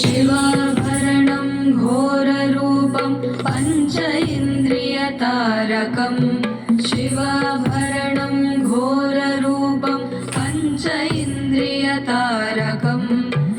शिवाभरणं घोररूपं पञ्च इन्द्रियतारकं शिवाभरणं घोररूपं पञ्च इन्द्रियतारकं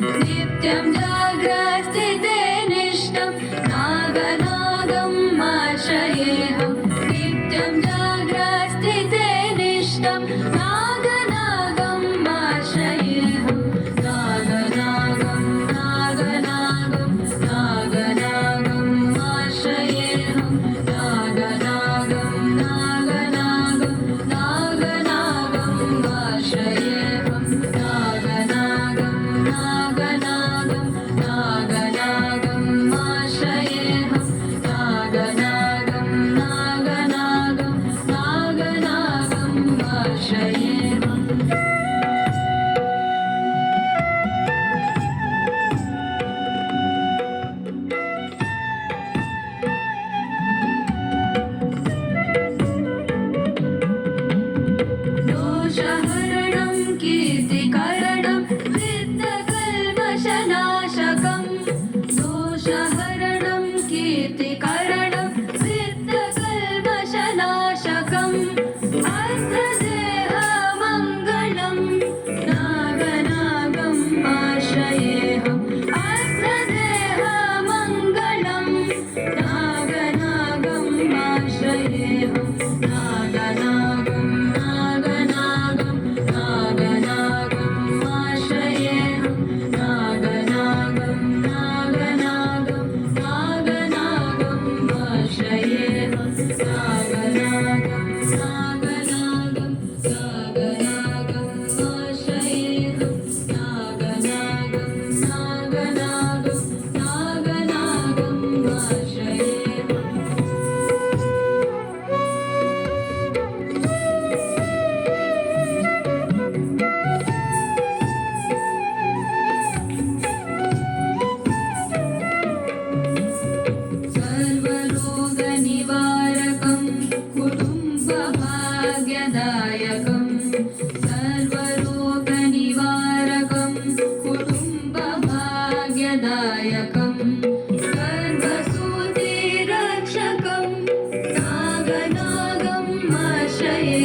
नित्यं जाग्रस्थिते निष्ठं नागनागम् आश्रयेऽहं नित्यं जाग्रस्थिते निष्ठं नागनागम् आश्रयेऽहं नागनागं नागनागं नागनागम् आश्रयेऽहं नागनागं नागनागं नागनागम् आश्रयेऽहं नागनागं नागनागं नागनागम् आश्रयेऽहं नागनागं नागनागं नागनागम् आश्रयेऽहम् दोषहरणं कीर्तिकरणं विद्यकल्मषनाशकं दोषहरणं कीर्तिकरणं विद्यकल्मषनाशकम् अर्थदेहमङ्गलं नागनागम् आश्रयेऽहम् अर्थदेहमङ्गलं नागनागम् आश्रयेऽहं नागनागं नागनागं नागनागम् आश्रयेऽहं नागनागं नागनागं नागनागम् आश्रयेऽहं नागनागं नागनागं नागनागम् आश्रयेऽहं नागनागं नागनागं नागनागम् आश्रयेऽहम् सर्वरोगनिवारकं कुटुम्बभाग्यदायकं सर्वरोगनिवारकं कुटुम्बभाग्यदायकं सर्वसूतिरक्षकं नागनागम् आश्रये